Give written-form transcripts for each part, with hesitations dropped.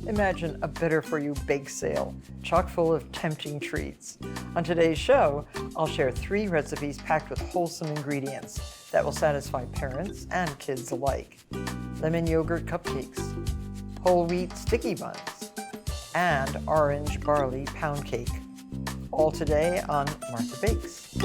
Imagine a better-for-you bake sale, chock full of tempting treats. On today's show, I'll share 3 recipes packed with wholesome ingredients that will satisfy parents and kids alike. Lemon yogurt cupcakes, whole wheat sticky buns, and orange-barley pound cake. All today on Martha Bakes.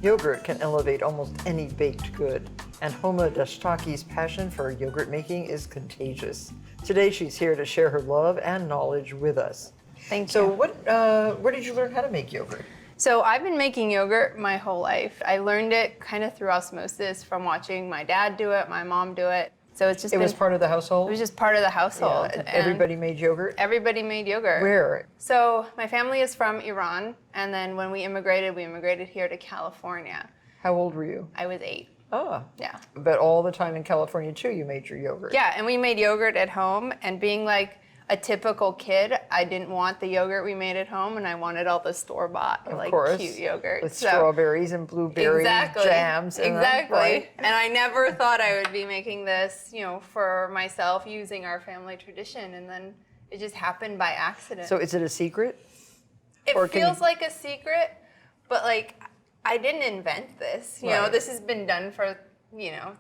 Yogurt can elevate almost any baked good, and Homa Dashtaki's passion for yogurt making is contagious. Today she's here to share her love and knowledge with us. Thank you. So where did you learn how to make yogurt? So I've been making yogurt my whole life. I learned it kind of through osmosis from watching my dad do it, my mom do it. So it's just It was part of the household? It was just part of the household. Yeah, and everybody made yogurt? Everybody made yogurt. Where? So my family is from Iran, and then when we immigrated here to California. How old were you? I was 8. Oh. Yeah. But all the time in California too, you made your yogurt. Yeah, and we made yogurt at home, and being like a typical kid, I didn't want the yogurt we made at home, and I wanted all the store-bought, cute yogurt. With strawberries and blueberry jams. Exactly. Right? And I never thought I would be making this, for myself, using our family tradition, and then it just happened by accident. So is it a secret? It feels like a secret, but I didn't invent this. You know, this has been done for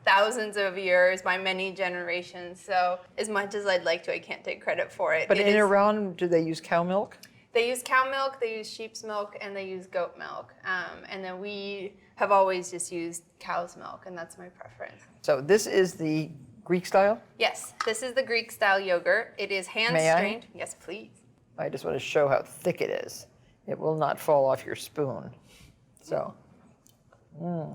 thousands of years by many generations. So as much as I'd like to, I can't take credit for it. But in Iran, do they use cow milk? They use cow milk, they use sheep's milk, and they use goat milk. And then we have always just used cow's milk, and that's my preference. So this is the Greek style? Yes, this is the Greek style yogurt. It is hand strained. Yes, please. I just want to show how thick it is. It will not fall off your spoon. So,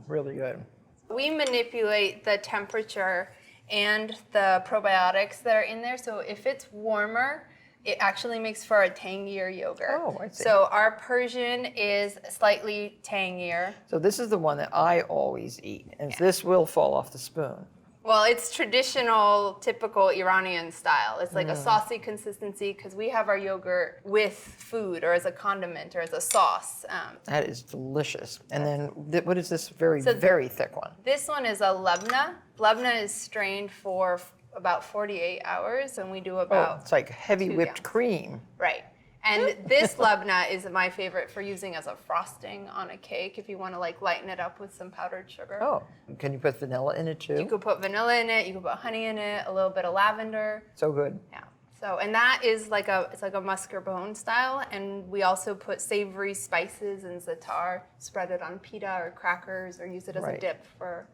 really good. We manipulate the temperature and the probiotics that are in there. So if it's warmer, it actually makes for a tangier yogurt. Oh, I see. So our Persian is slightly tangier. So this is the one that I always eat, and this will fall off the spoon. Well, it's traditional, typical Iranian style. It's like a saucy consistency because we have our yogurt with food or as a condiment or as a sauce. That is delicious. And then what is this very thick one? This one is a labna. Labna is strained for about 48 hours, and we do about it's like heavy whipped cream. Right. And this labna is my favorite for using as a frosting on a cake if you want to lighten it up with some powdered sugar. Oh, can you put vanilla in it too? You could put vanilla in it, you could put honey in it, a little bit of lavender. So good. Yeah. So, and that is it's like a mascarpone style, and we also put savory spices and za'atar, spread it on pita or crackers, or use it as a dip for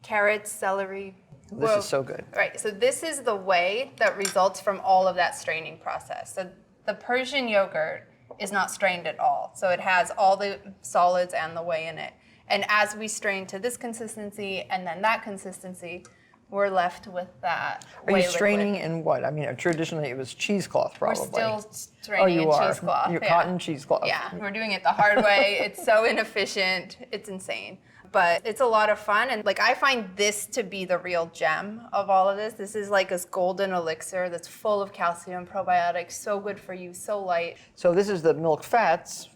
carrots, celery. This is so good. Right. So this is the whey that results from all of that straining process. So the Persian yogurt is not strained at all. So it has all the solids and the whey in it. And as we strain to this consistency and then that consistency, we're left with that whey Are you straining liquid. in what? I mean, traditionally it was cheesecloth probably. We're still straining in cheesecloth. You're cotton cheesecloth. Yeah, we're doing it the hard way. It's so inefficient. It's insane. But it's a lot of fun, and I find this to be the real gem of all of this. This is like this golden elixir that's full of calcium, probiotics, so good for you, so light. So this is the milk fats.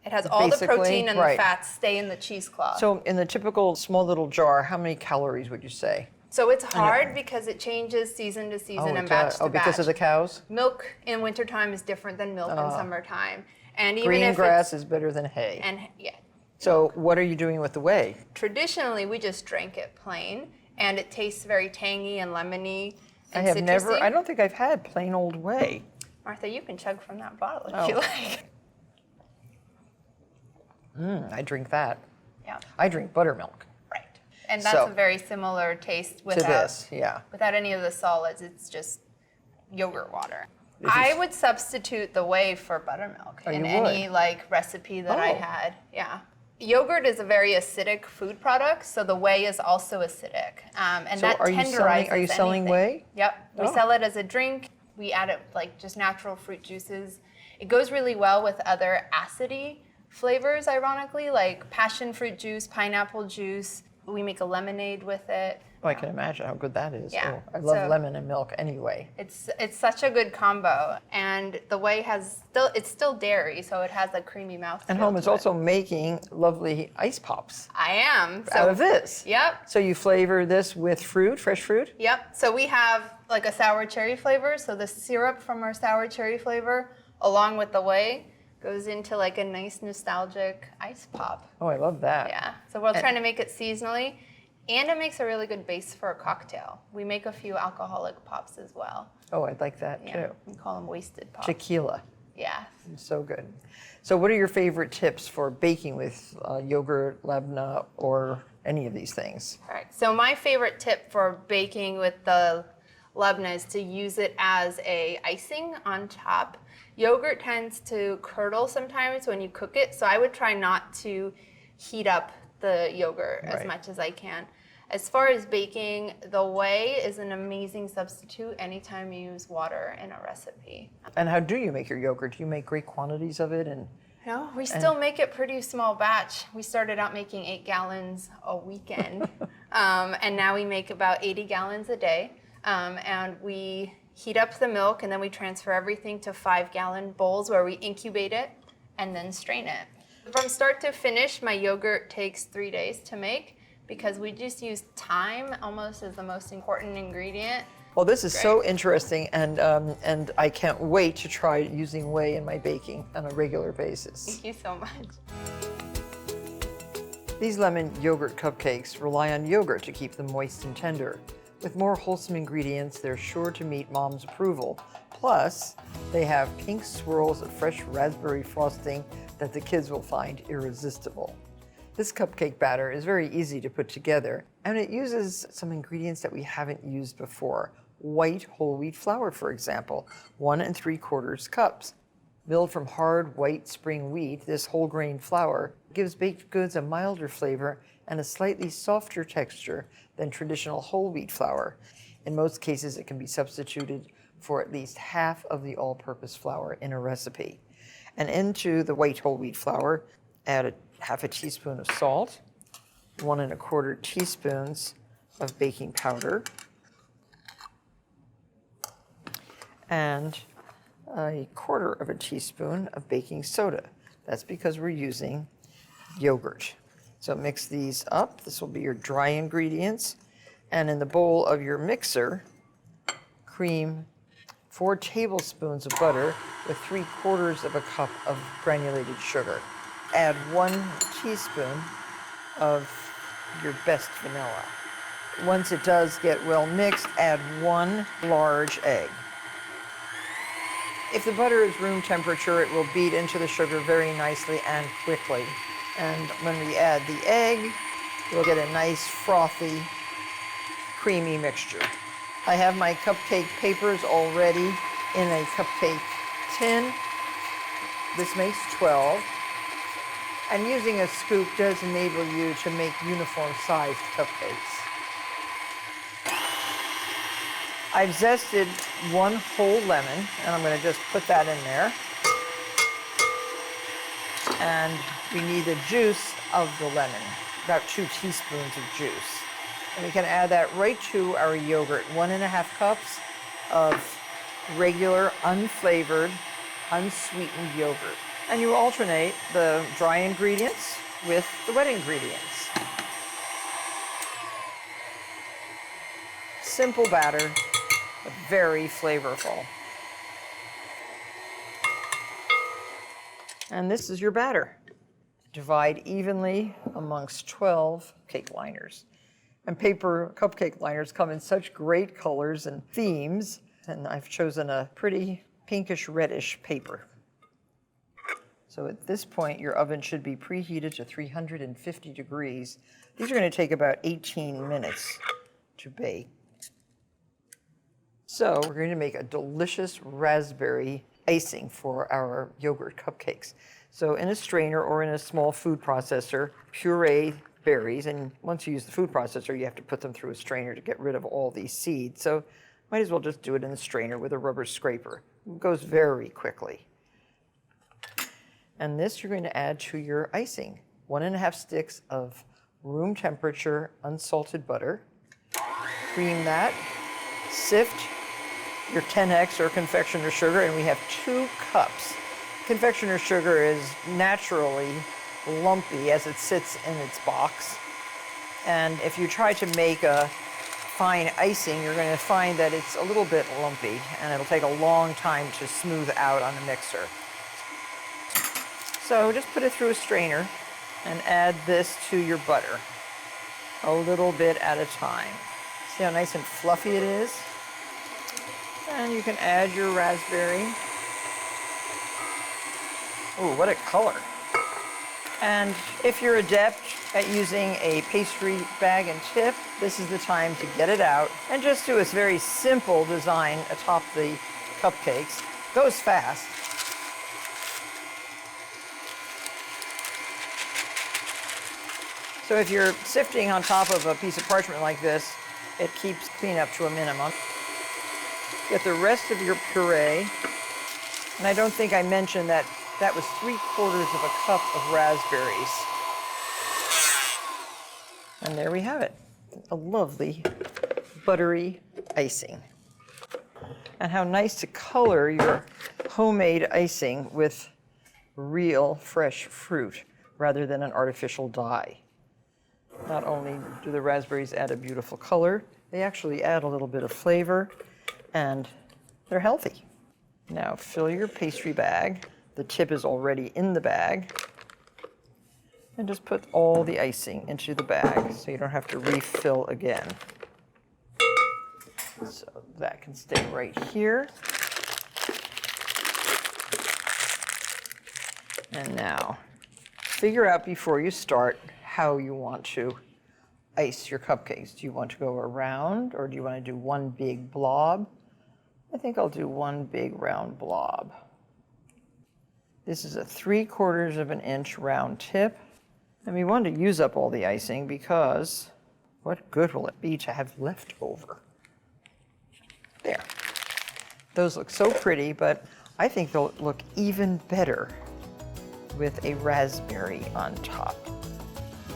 It has all the protein and the fats stay in the cheesecloth. So in the typical small little jar, how many calories would you say? So it's hard because it changes season to season and batch to batch. Oh, because of the cows? Milk in wintertime is different than milk in summertime. And even green grass is better than hay. And yeah. So what are you doing with the whey? Traditionally, we just drank it plain, and it tastes very tangy and lemony and I don't think I've had plain old whey. Martha, you can chug from that bottle if you like. I drink that. Yeah. I drink buttermilk. Right. And that's a very similar taste without any of the solids. It's just yogurt water. I would substitute the whey for buttermilk in any recipe that I had. Yeah. Yogurt is a very acidic food product, so the whey is also acidic. And that tenderizes Are you selling whey? Yep. We sell it as a drink. We add it just natural fruit juices. It goes really well with other acidy flavors, ironically, like passion fruit juice, pineapple juice. We make a lemonade with it. Oh, I can imagine how good that is. Yeah. Oh, I love lemon and milk anyway. It's such a good combo, and the whey it's still dairy, so it has a creamy mouthfeel. And Home is also making lovely ice pops. I am. Out of this. Yep. So you flavor this with fruit, fresh fruit? Yep. So we have like a sour cherry flavor. So the syrup from our sour cherry flavor, along with the whey, goes into like a nice nostalgic ice pop. Oh, I love that. Yeah. So we're trying to make it seasonally. And it makes a really good base for a cocktail. We make a few alcoholic pops as well. Oh, I'd like that too. We call them wasted pops. Tequila. Yeah. So good. So what are your favorite tips for baking with yogurt, labna, or any of these things? All right. So my favorite tip for baking with the labna is to use it as a icing on top. Yogurt tends to curdle sometimes when you cook it, so I would try not to heat up the yogurt as much as I can. As far as baking, the whey is an amazing substitute anytime you use water in a recipe. And how do you make your yogurt? Do you make great quantities of it? No, we still make it pretty small batch. We started out making 8 gallons a weekend, and now we make about 80 gallons a day. And we heat up the milk, and then we transfer everything to 5-gallon bowls where we incubate it and then strain it. From start to finish, my yogurt takes 3 days to make, because we just use thyme almost as the most important ingredient. Well, this is so interesting, and I can't wait to try using whey in my baking on a regular basis. Thank you so much. These lemon yogurt cupcakes rely on yogurt to keep them moist and tender. With more wholesome ingredients, they're sure to meet Mom's approval. Plus, they have pink swirls of fresh raspberry frosting that the kids will find irresistible. This cupcake batter is very easy to put together, and it uses some ingredients that we haven't used before. White whole wheat flour, for example, 1 3/4 cups. Milled from hard white spring wheat, this whole grain flour gives baked goods a milder flavor and a slightly softer texture than traditional whole wheat flour. In most cases, it can be substituted for at least half of the all-purpose flour in a recipe. And into the white whole wheat flour, add half a teaspoon of salt, 1 1/4 teaspoons of baking powder, and 1/4 teaspoon of baking soda. That's because we're using yogurt. So mix these up. This will be your dry ingredients. And in the bowl of your mixer, cream 4 tablespoons of butter with 3/4 cup of granulated sugar. Add 1 teaspoon of your best vanilla. Once it does get well mixed, add 1 large egg. If the butter is room temperature, it will beat into the sugar very nicely and quickly. And when we add the egg, you'll get a nice frothy, creamy mixture. I have my cupcake papers already in a cupcake tin. This makes 12. And using a scoop does enable you to make uniform-sized cupcakes. I've zested 1 whole lemon, and I'm going to just put that in there. And we need the juice of the lemon, about 2 teaspoons of juice. And we can add that right to our yogurt, 1 1/2 cups of regular, unflavored, unsweetened yogurt. And you alternate the dry ingredients with the wet ingredients. Simple batter, but very flavorful. And this is your batter. Divide evenly amongst 12 cake liners. And paper cupcake liners come in such great colors and themes, and I've chosen a pretty pinkish reddish paper. So at this point, your oven should be preheated to 350 degrees. These are going to take about 18 minutes to bake. So we're going to make a delicious raspberry icing for our yogurt cupcakes. So in a strainer or in a small food processor, puree berries, and once you use the food processor, you have to put them through a strainer to get rid of all these seeds. So might as well just do it in the strainer with a rubber scraper. It goes very quickly. And this you're going to add to your icing. 1 1/2 sticks of room temperature unsalted butter. Cream that. Sift your 10x or confectioner sugar, and we have 2 cups. Confectioner sugar is naturally lumpy as it sits in its box. And if you try to make a fine icing, you're going to find that it's a little bit lumpy, and it'll take a long time to smooth out on the mixer. So just put it through a strainer and add this to your butter, a little bit at a time. See how nice and fluffy it is? And you can add your raspberry. Ooh, what a color. And if you're adept at using a pastry bag and tip, this is the time to get it out and just do a very simple design atop the cupcakes. Goes fast. So if you're sifting on top of a piece of parchment like this, it keeps cleanup to a minimum. Get the rest of your puree. And I don't think I mentioned that that was 3/4 of a cup of raspberries. And there we have it, a lovely buttery icing. And how nice to color your homemade icing with real fresh fruit rather than an artificial dye. Not only do the raspberries add a beautiful color, they actually add a little bit of flavor, and they're healthy. Now fill your pastry bag. The tip is already in the bag. And just put all the icing into the bag so you don't have to refill again. So that can stay right here. And now, figure out before you start how you want to ice your cupcakes. Do you want to go around, or do you want to do one big blob? I think I'll do one big round blob. This is a 3/4 of an inch round tip. And we want to use up all the icing because what good will it be to have leftover? There. Those look so pretty, but I think they'll look even better with a raspberry on top.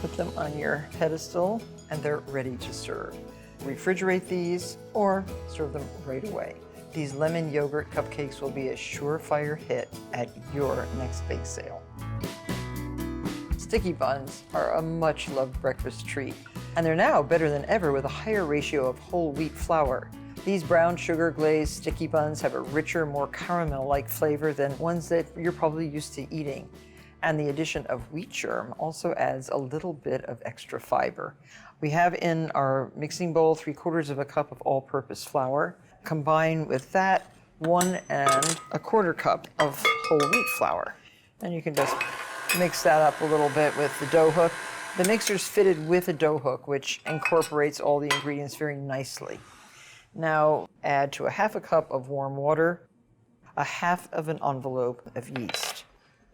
Put them on your pedestal and they're ready to serve. Refrigerate these or serve them right away. These lemon yogurt cupcakes will be a surefire hit at your next bake sale. Sticky buns are a much-loved breakfast treat, and they're now better than ever with a higher ratio of whole wheat flour. These brown sugar glazed sticky buns have a richer, more caramel-like flavor than ones that you're probably used to eating. And the addition of wheat germ also adds a little bit of extra fiber. We have in our mixing bowl 3/4 of a cup of all-purpose flour. Combine with that 1 1/4 cup of whole wheat flour. And you can just mix that up a little bit with the dough hook. The mixer's fitted with a dough hook, which incorporates all the ingredients very nicely. Now add to a 1/2 cup of warm water, 1/2 of an envelope of yeast.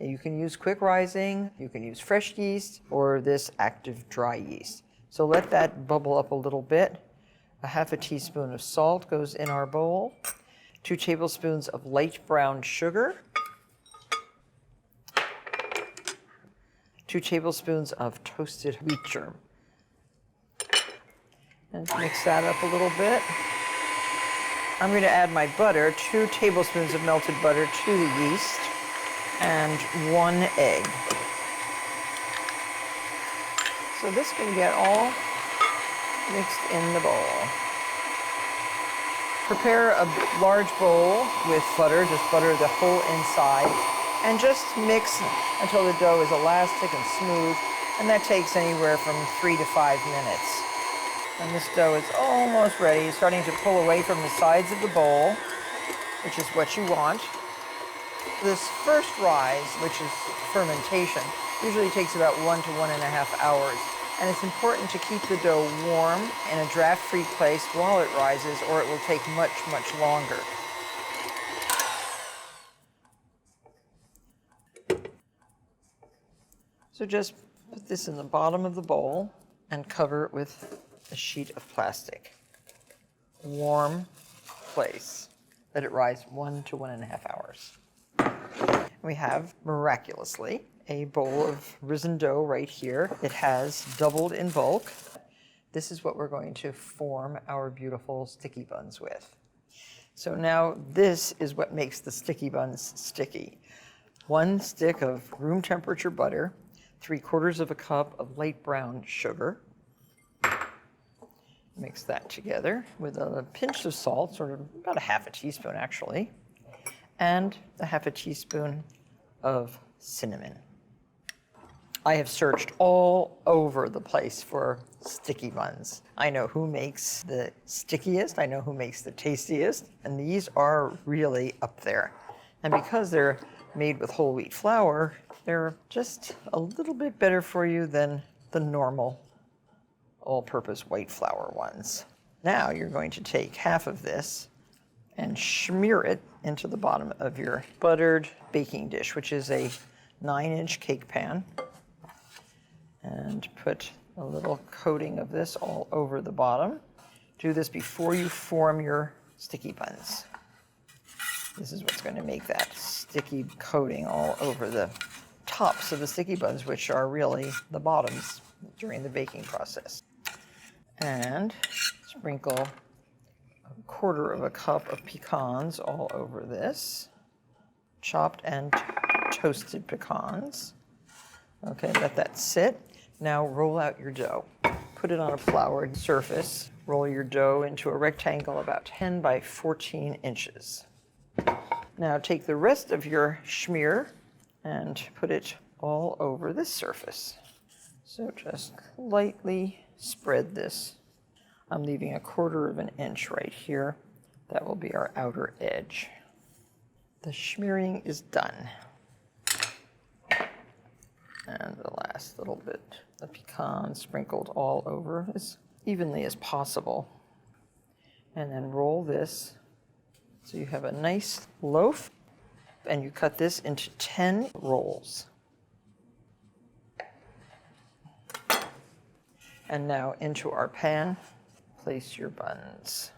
You can use quick rising, you can use fresh yeast, or this active dry yeast. So let that bubble up a little bit. 1/2 teaspoon of salt goes in our bowl. 2 tablespoons of light brown sugar. 2 tablespoons of toasted wheat germ. And mix that up a little bit. I'm going to add my butter, 2 tablespoons of melted butter to the yeast, and 1 egg. So this can get all mixed in the bowl. Prepare a large bowl with butter, just butter the whole inside, and just mix until the dough is elastic and smooth, and that takes anywhere from 3 to 5 minutes. And this dough is almost ready. It's starting to pull away from the sides of the bowl, which is what you want. This first rise, which is fermentation, usually takes about 1 to 1.5 hours. And it's important to keep the dough warm in a draft-free place while it rises, or it will take much, much longer. So just put this in the bottom of the bowl and cover it with a sheet of plastic. Warm place. Let it rise 1 to 1.5 hours. We have, miraculously, a bowl of risen dough right here. It has doubled in bulk. This is what we're going to form our beautiful sticky buns with. So now this is what makes the sticky buns sticky. 1 stick of room temperature butter, 3/4 of a cup of light brown sugar. Mix that together with a pinch of salt, sort of about a 1/2 teaspoon actually, and a 1/2 teaspoon of cinnamon. I have searched all over the place for sticky buns. I know who makes the stickiest, I know who makes the tastiest, and these are really up there. And because they're made with whole wheat flour, they're just a little bit better for you than the normal all-purpose white flour ones. Now you're going to take half of this and smear it into the bottom of your buttered baking dish, which is a 9-inch cake pan. And put a little coating of this all over the bottom. Do this before you form your sticky buns. This is what's going to make that sticky coating all over the tops of the sticky buns, which are really the bottoms during the baking process. And sprinkle 1/4 of a cup of pecans all over this. Chopped and toasted pecans. Okay, let that sit. Now roll out your dough. Put it on a floured surface. Roll your dough into a rectangle about 10 by 14 inches. Now take the rest of your schmear and put it all over this surface. So just lightly spread this. I'm leaving 1/4 of an inch right here. That will be our outer edge. The smearing is done. And the last little bit of pecan sprinkled all over as evenly as possible. And then roll this so you have a nice loaf, and you cut this into 10 rolls. And now into our pan, place your buns.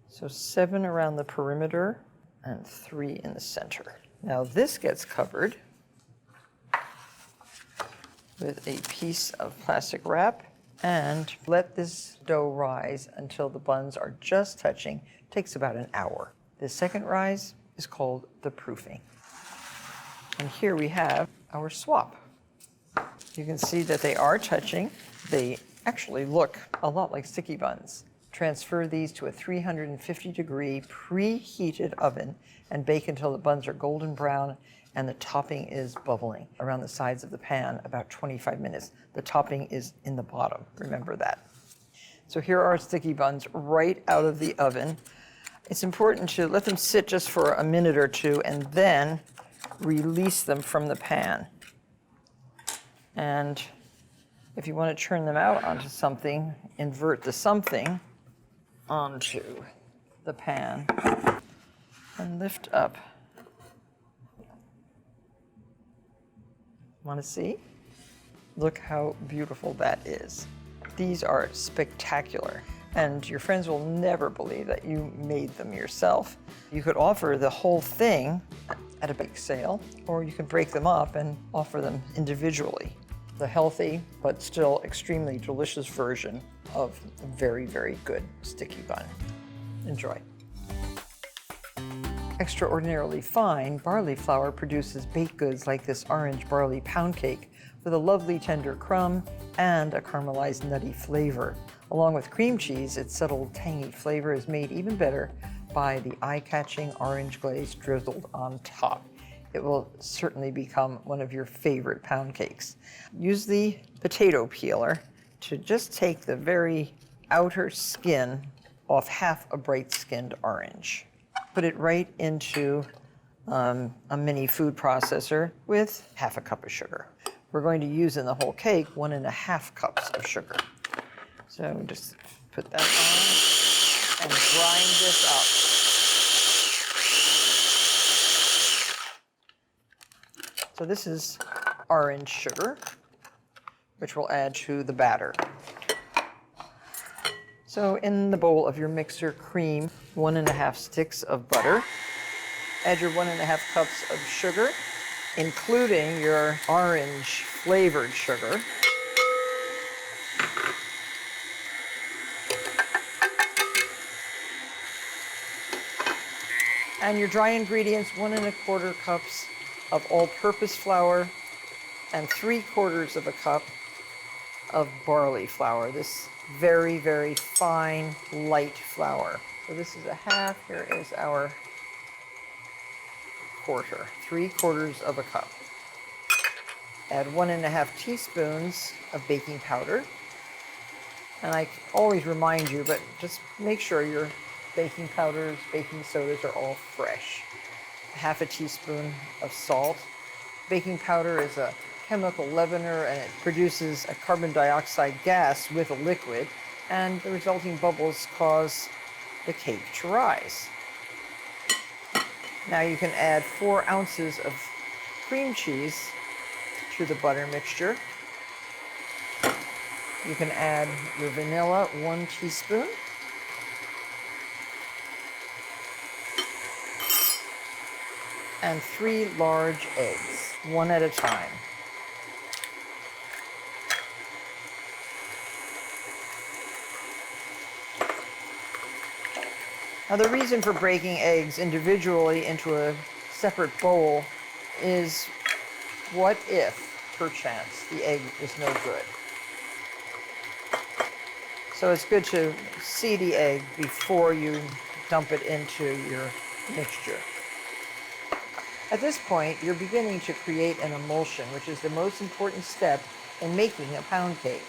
So 7 around the perimeter and 3 in the center. Now this gets covered with a piece of plastic wrap, and let this dough rise until the buns are just touching. It takes about an hour. The second rise is called the proofing. And here we have our swap. You can see that they are touching. They actually look a lot like sticky buns. Transfer these to a 350-degree preheated oven and bake until the buns are golden brown and the topping is bubbling around the sides of the pan, about 25 minutes. The topping is in the bottom, remember that. So here are our sticky buns right out of the oven. It's important to let them sit just for a minute or two and then release them from the pan. And if you want to turn them out onto something, invert the something onto the pan and lift up. Want to see? Look how beautiful that is. These are spectacular, and your friends will never believe that you made them yourself. You could offer the whole thing at a bake sale, or you can break them up and offer them individually. The healthy, but still extremely delicious version of a very, very good sticky bun. Enjoy. Extraordinarily fine barley flour produces baked goods like this orange-barley pound cake with a lovely tender crumb and a caramelized nutty flavor. Along with cream cheese, its subtle tangy flavor is made even better by the eye-catching orange glaze drizzled on top. It will certainly become one of your favorite pound cakes. Use the potato peeler to just take the very outer skin off half a bright-skinned orange. Put it right into a mini food processor with 1/2 cup of sugar. We're going to use in the whole cake 1.5 cups of sugar. So just put that on and grind this up. So this is orange sugar, which we'll add to the batter. So in the bowl of your mixer, cream 1.5 sticks of butter. Add your 1.5 cups of sugar including your orange flavored sugar. And your dry ingredients, 1 1/4 cups of all-purpose flour and 3/4 of a cup of barley flour. This very, very fine, light flour. So this is a half, here is our quarter, 3/4 of a cup. Add 1 1/2 teaspoons of baking powder. And I always remind you, but just make sure your baking powders, baking sodas are all fresh. 1/2 teaspoon of salt. Baking powder is a chemical leavener and it produces a carbon dioxide gas with a liquid, and the resulting bubbles cause the cake to rise. Now you can add 4 ounces of cream cheese to the butter mixture. You can add your vanilla, 1 teaspoon. And 3 large eggs, 1 at a time. Now the reason for breaking eggs individually into a separate bowl is what if, perchance, the egg is no good. So it's good to see the egg before you dump it into your mixture. At this point, you're beginning to create an emulsion, which is the most important step in making a pound cake.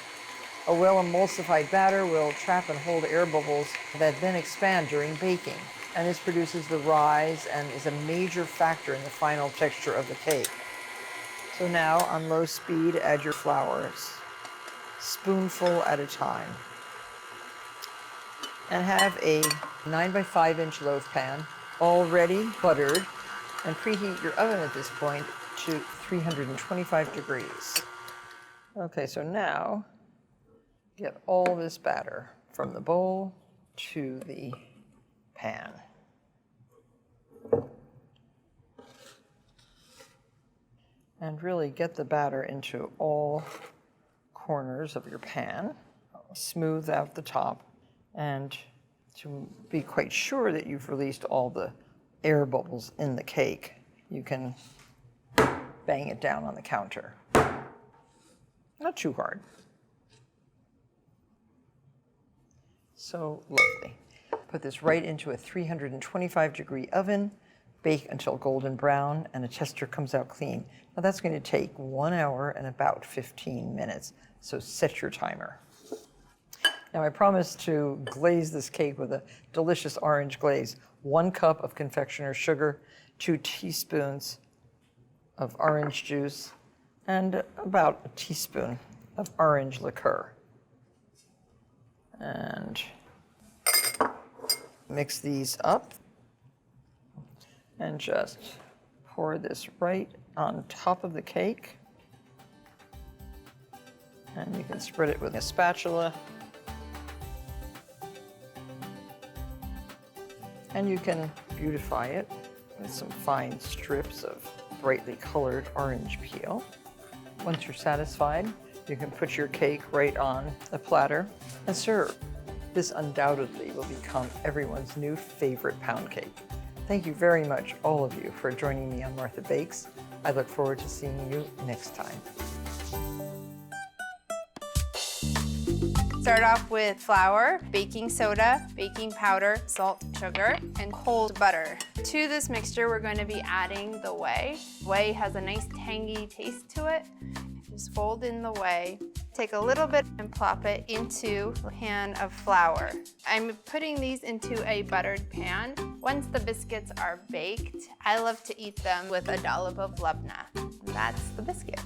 A well-emulsified batter will trap and hold air bubbles that then expand during baking. And this produces the rise and is a major factor in the final texture of the cake. So now, on low speed, add your flours, spoonful at a time. And have a 9 by 5 inch loaf pan, already buttered, and preheat your oven at this point to 325 degrees. Okay, so now get all this batter from the bowl to the pan. And really get the batter into all corners of your pan. Smooth out the top. And to be quite sure that you've released all the air bubbles in the cake, you can bang it down on the counter. Not too hard. So lovely. Put this right into a 325-degree oven. Bake until golden brown and a tester comes out clean. Now that's going to take 1 hour and about 15 minutes, so set your timer. Now I promised to glaze this cake with a delicious orange glaze. 1 cup of confectioner's sugar, 2 teaspoons of orange juice, and about a teaspoon of orange liqueur. And mix these up and just pour this right on top of the cake. And you can spread it with a spatula. And you can beautify it with some fine strips of brightly colored orange peel. Once you're satisfied, you can put your cake right on a platter and serve. This undoubtedly will become everyone's new favorite pound cake. Thank you very much, all of you, for joining me on Martha Bakes. I look forward to seeing you next time. Start off with flour, baking soda, baking powder, salt, sugar, and cold butter. To this mixture, we're going to be adding the whey. Whey has a nice tangy taste to it. Just fold in the whey. Take a little bit and plop it into a pan of flour. I'm putting these into a buttered pan. Once the biscuits are baked, I love to eat them with a dollop of labneh. And that's the biscuit.